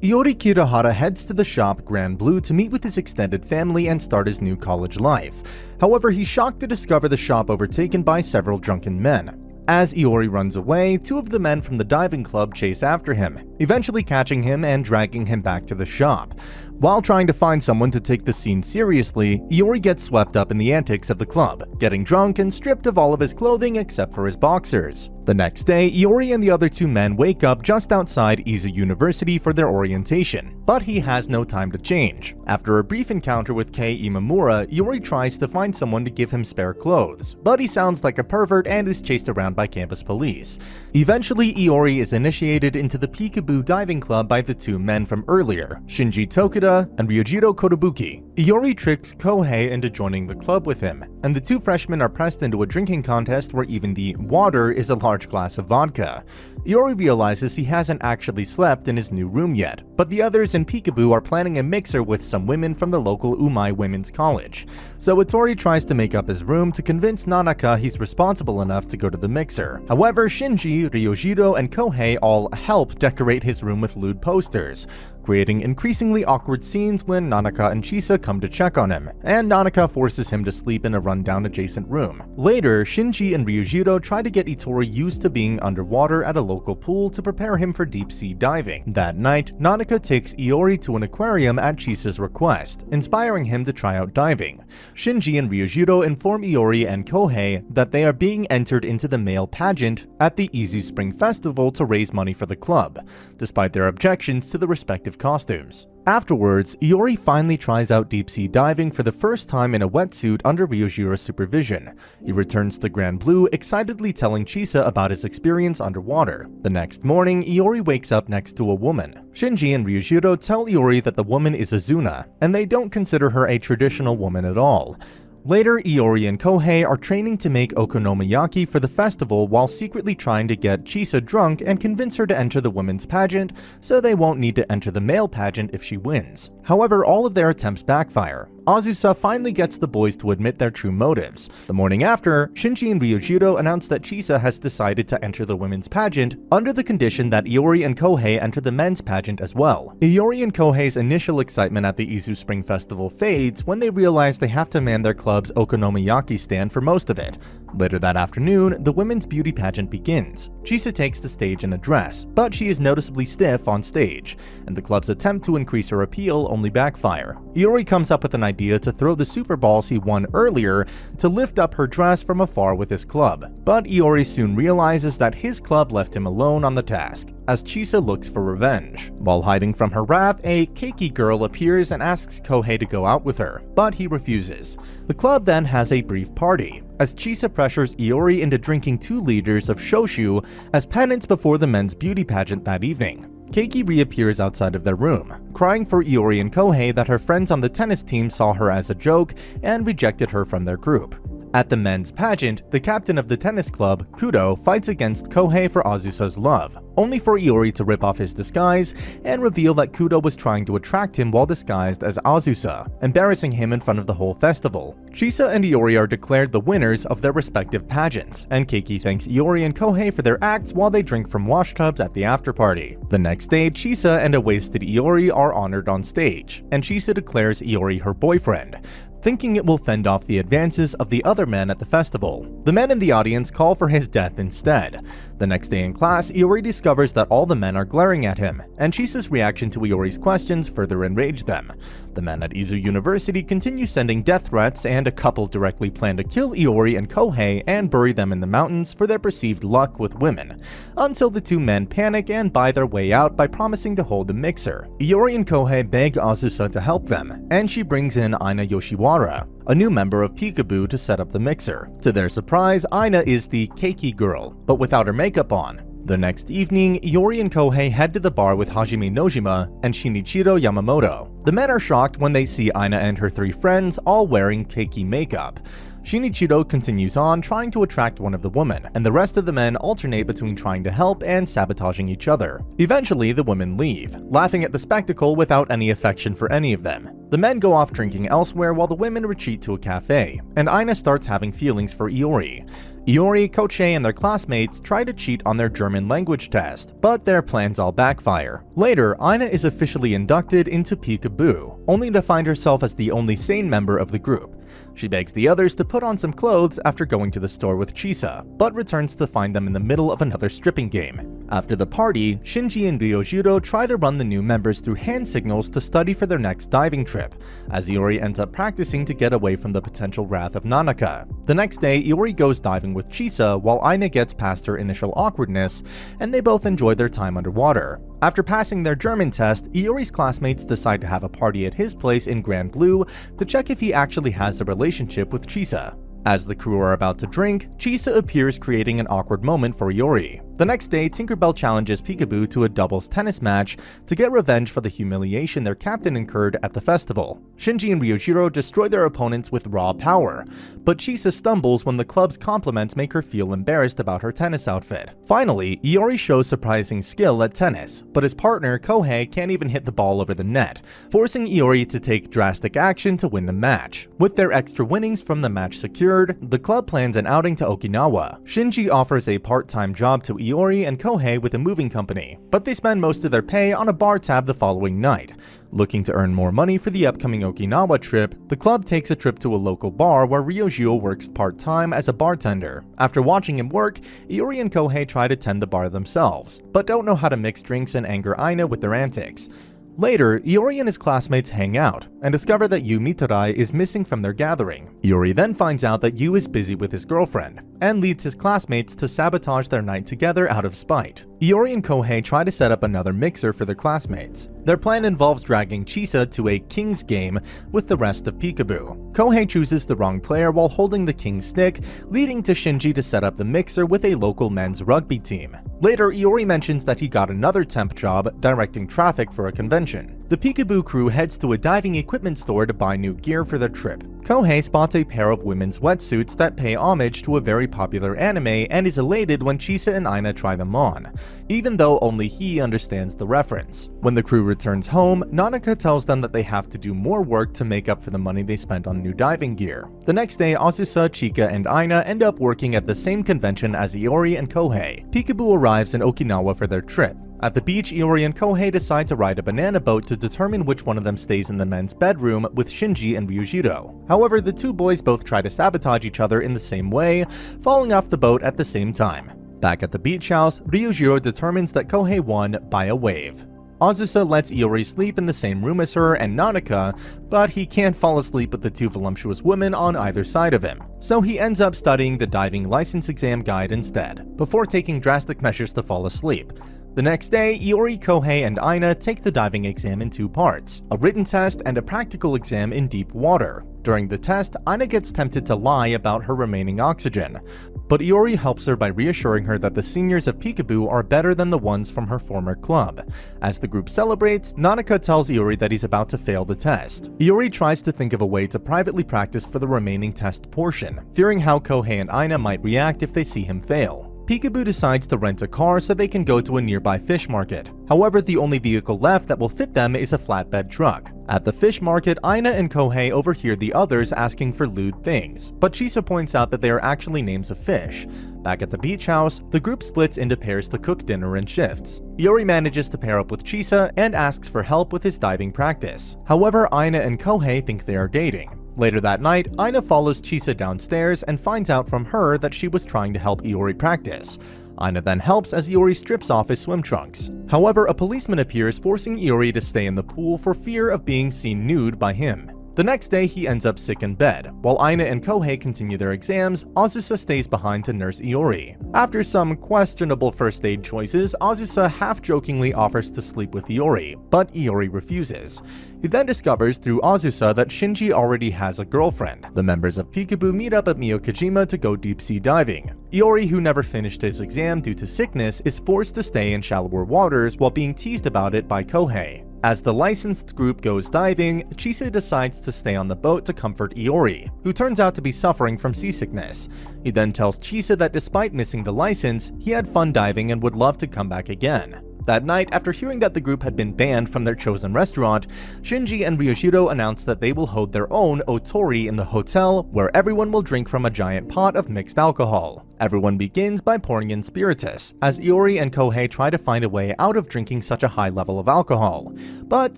Iori Kirihara heads to the shop Grand Blue to meet with his extended family and start his new college life. However, he's shocked to discover the shop overtaken by several drunken men. As Iori runs away, two of the men from the diving club chase after him, eventually catching him and dragging him back to the shop. While trying to find someone to take the scene seriously, Iori gets swept up in the antics of the club, getting drunk and stripped of all of his clothing except for his boxers. The next day, Iori and the other two men wake up just outside Izu University for their orientation, but he has no time to change. After a brief encounter with Kei Imamura, Iori tries to find someone to give him spare clothes, but he sounds like a pervert and is chased around by campus police. Eventually, Iori is initiated into the Peekaboo diving club by the two men from earlier, Shinji Tokuda and Ryujiro Kotobuki. Iori tricks Kohei into joining the club with him, and the two freshmen are pressed into a drinking contest where even the water is a large glass of vodka. Iori realizes he hasn't actually slept in his new room yet, but the others in Peekaboo are planning a mixer with some women from the local Umai Women's College. So Itori tries to make up his room to convince Nanaka he's responsible enough to go to the mixer. However, Shinji, Ryujiro, and Kohei all help decorate his room with lewd posters, creating increasingly awkward scenes when Nanaka and Chisa come to check on him, and Nanaka forces him to sleep in a rundown adjacent room. Later, Shinji and Ryujiro try to get Itori used to being underwater at a local pool to prepare him for deep-sea diving. That night, Nanaka takes Iori to an aquarium at Chisa's request, inspiring him to try out diving. Shinji and Ryujiro inform Iori and Kohei that they are being entered into the male pageant at the Izu Spring Festival to raise money for the club, despite their objections to the respective costumes. Afterwards, Iori finally tries out deep-sea diving for the first time in a wetsuit under Ryujiro's supervision. He returns to Grand Blue, excitedly telling Chisa about his experience underwater. The next morning, Iori wakes up next to a woman. Shinji and Ryujiro tell Iori that the woman is Azuna, and they don't consider her a traditional woman at all. Later, Iori and Kohei are training to make okonomiyaki for the festival while secretly trying to get Chisa drunk and convince her to enter the women's pageant so they won't need to enter the male pageant if she wins. However, all of their attempts backfire. Azusa finally gets the boys to admit their true motives. The morning after, Shinji and Ryujiro announce that Chisa has decided to enter the women's pageant under the condition that Iori and Kohei enter the men's pageant as well. Iori and Kohei's initial excitement at the Izu Spring Festival fades when they realize they have to man their club's okonomiyaki stand for most of it. Later that afternoon, the women's beauty pageant begins. Chisa takes the stage in a dress, but she is noticeably stiff on stage, and the club's attempt to increase her appeal only backfire. Iori comes up with an idea to throw the super balls he won earlier to lift up her dress from afar with his club, but Iori soon realizes that his club left him alone on the task, as Chisa looks for revenge. While hiding from her wrath, a keiki girl appears and asks Kohei to go out with her, but he refuses. The club then has a brief party, as Chisa pressures Iori into drinking 2 liters of shoshu as penance before the men's beauty pageant that evening. Keiki reappears outside of their room, crying for Iori and Kohei that her friends on the tennis team saw her as a joke and rejected her from their group. At the men's pageant, the captain of the tennis club, Kudo, fights against Kohei for Azusa's love, only for Iori to rip off his disguise and reveal that Kudo was trying to attract him while disguised as Azusa, embarrassing him in front of the whole festival. Chisa and Iori are declared the winners of their respective pageants, and Keiki thanks Iori and Kohei for their acts while they drink from washtubs at the after-party. The next day, Chisa and a wasted Iori are honored on stage, and Chisa declares Iori her boyfriend, thinking it will fend off the advances of the other men at the festival. The men in the audience call for his death instead. The next day in class, Iori discovers that all the men are glaring at him, and Chisa's reaction to Iori's questions further enraged them. The men at Izu University continue sending death threats, and a couple directly plan to kill Iori and Kohei and bury them in the mountains for their perceived luck with women, until the two men panic and buy their way out by promising to hold the mixer. Iori and Kohei beg Azusa to help them, and she brings in Aina Yoshiwara, a new member of Peekaboo, to set up the mixer. To their surprise, Aina is the keiki girl, but without her makeup on. The next evening, Iori and Kohei head to the bar with Hajime Nojima and Shinichiro Yamamoto. The men are shocked when they see Aina and her 3 friends all wearing keiki makeup. Shinichiro continues on trying to attract one of the women, and the rest of the men alternate between trying to help and sabotaging each other. Eventually, the women leave, laughing at the spectacle without any affection for any of them. The men go off drinking elsewhere while the women retreat to a cafe, and Aina starts having feelings for Iori. Iori, Kochei, and their classmates try to cheat on their German language test, but their plans all backfire. Later, Aina is officially inducted into Peekaboo, only to find herself as the only sane member of the group. She begs the others to put on some clothes after going to the store with Chisa, but returns to find them in the middle of another stripping game. After the party, Shinji and Ryojiro try to run the new members through hand signals to study for their next diving trip, as Iori ends up practicing to get away from the potential wrath of Nanaka. The next day, Iori goes diving with Chisa while Aina gets past her initial awkwardness, and they both enjoy their time underwater. After passing their German test, Iori's classmates decide to have a party at his place in Grand Blue to check if he actually has a relationship with Chisa. As the crew are about to drink, Chisa appears, creating an awkward moment for Iori. The next day, Tinkerbell challenges Peekaboo to a doubles tennis match to get revenge for the humiliation their captain incurred at the festival. Shinji and Ryojiro destroy their opponents with raw power, but Chisa stumbles when the club's compliments make her feel embarrassed about her tennis outfit. Finally, Iori shows surprising skill at tennis, but his partner, Kohei, can't even hit the ball over the net, forcing Iori to take drastic action to win the match. With their extra winnings from the match secured, the club plans an outing to Okinawa. Shinji offers a part-time job to Iori and Kohei with a moving company, but they spend most of their pay on a bar tab the following night. Looking to earn more money for the upcoming Okinawa trip, the club takes a trip to a local bar where Ryojiro works part-time as a bartender. After watching him work, Iori and Kohei try to tend the bar themselves, but don't know how to mix drinks and anger Aina with their antics. Later, Iori and his classmates hang out and discover that Yu Mitarai is missing from their gathering. Iori then finds out that Yu is busy with his girlfriend and leads his classmates to sabotage their night together out of spite. Iori and Kohei try to set up another mixer for their classmates. Their plan involves dragging Chisa to a King's game with the rest of Peekaboo. Kohei chooses the wrong player while holding the King's stick, leading to Shinji to set up the mixer with a local men's rugby team. Later, Iori mentions that he got another temp job directing traffic for a convention. The Peekaboo crew heads to a diving equipment store to buy new gear for their trip. Kohei spots a pair of women's wetsuits that pay homage to a very popular anime and is elated when Chisa and Aina try them on, even though only he understands the reference. When the crew returns home, Nanaka tells them that they have to do more work to make up for the money they spent on new diving gear. The next day, Azusa, Chika, and Aina end up working at the same convention as Iori and Kohei. Peekaboo arrives in Okinawa for their trip. At the beach, Iori and Kohei decide to ride a banana boat to determine which one of them stays in the men's bedroom with Shinji and Ryujiro. However, the two boys both try to sabotage each other in the same way, falling off the boat at the same time. Back at the beach house, Ryujiro determines that Kohei won by a wave. Azusa lets Iori sleep in the same room as her and Nanaka, but he can't fall asleep with the two voluptuous women on either side of him. So he ends up studying the diving license exam guide instead, before taking drastic measures to fall asleep. The next day, Iori, Kohei, and Aina take the diving exam in two parts, a written test and a practical exam in deep water. During the test, Aina gets tempted to lie about her remaining oxygen, but Iori helps her by reassuring her that the seniors of Peekaboo are better than the ones from her former club. As the group celebrates, Nanaka tells Iori that he's about to fail the test. Iori tries to think of a way to privately practice for the remaining test portion, fearing how Kohei and Aina might react if they see him fail. Peekaboo decides to rent a car so they can go to a nearby fish market. However, the only vehicle left that will fit them is a flatbed truck. At the fish market, Aina and Kohei overhear the others asking for lewd things, but Chisa points out that they are actually names of fish. Back at the beach house, the group splits into pairs to cook dinner in shifts. Iori manages to pair up with Chisa and asks for help with his diving practice. However, Aina and Kohei think they are dating. Later that night, Aina follows Chisa downstairs and finds out from her that she was trying to help Iori practice. Aina then helps as Iori strips off his swim trunks. However, a policeman appears, forcing Iori to stay in the pool for fear of being seen nude by him. The next day, he ends up sick in bed. While Aina and Kohei continue their exams, Azusa stays behind to nurse Iori. After some questionable first aid choices, Azusa half-jokingly offers to sleep with Iori, but Iori refuses. He then discovers through Azusa that Shinji already has a girlfriend. The members of Peekaboo meet up at Miyokojima to go deep-sea diving. Iori, who never finished his exam due to sickness, is forced to stay in shallower waters while being teased about it by Kohei. As the licensed group goes diving, Chisa decides to stay on the boat to comfort Iori, who turns out to be suffering from seasickness. He then tells Chisa that despite missing the license, he had fun diving and would love to come back again. That night, after hearing that the group had been banned from their chosen restaurant, Shinji and Ryoshiro announced that they will hold their own otori in the hotel, where everyone will drink from a giant pot of mixed alcohol. Everyone begins by pouring in spiritus, as Iori and Kohei try to find a way out of drinking such a high level of alcohol, but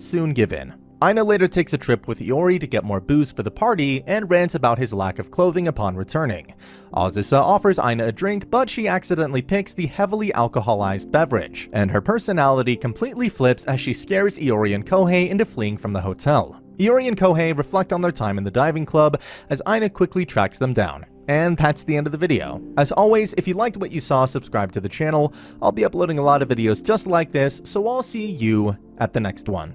soon give in. Aina later takes a trip with Iori to get more booze for the party and rants about his lack of clothing upon returning. Azusa offers Aina a drink, but she accidentally picks the heavily alcoholized beverage, and her personality completely flips as she scares Iori and Kohei into fleeing from the hotel. Iori and Kohei reflect on their time in the diving club as Aina quickly tracks them down. And that's the end of the video. As always, if you liked what you saw, subscribe to the channel. I'll be uploading a lot of videos just like this, so I'll see you at the next one.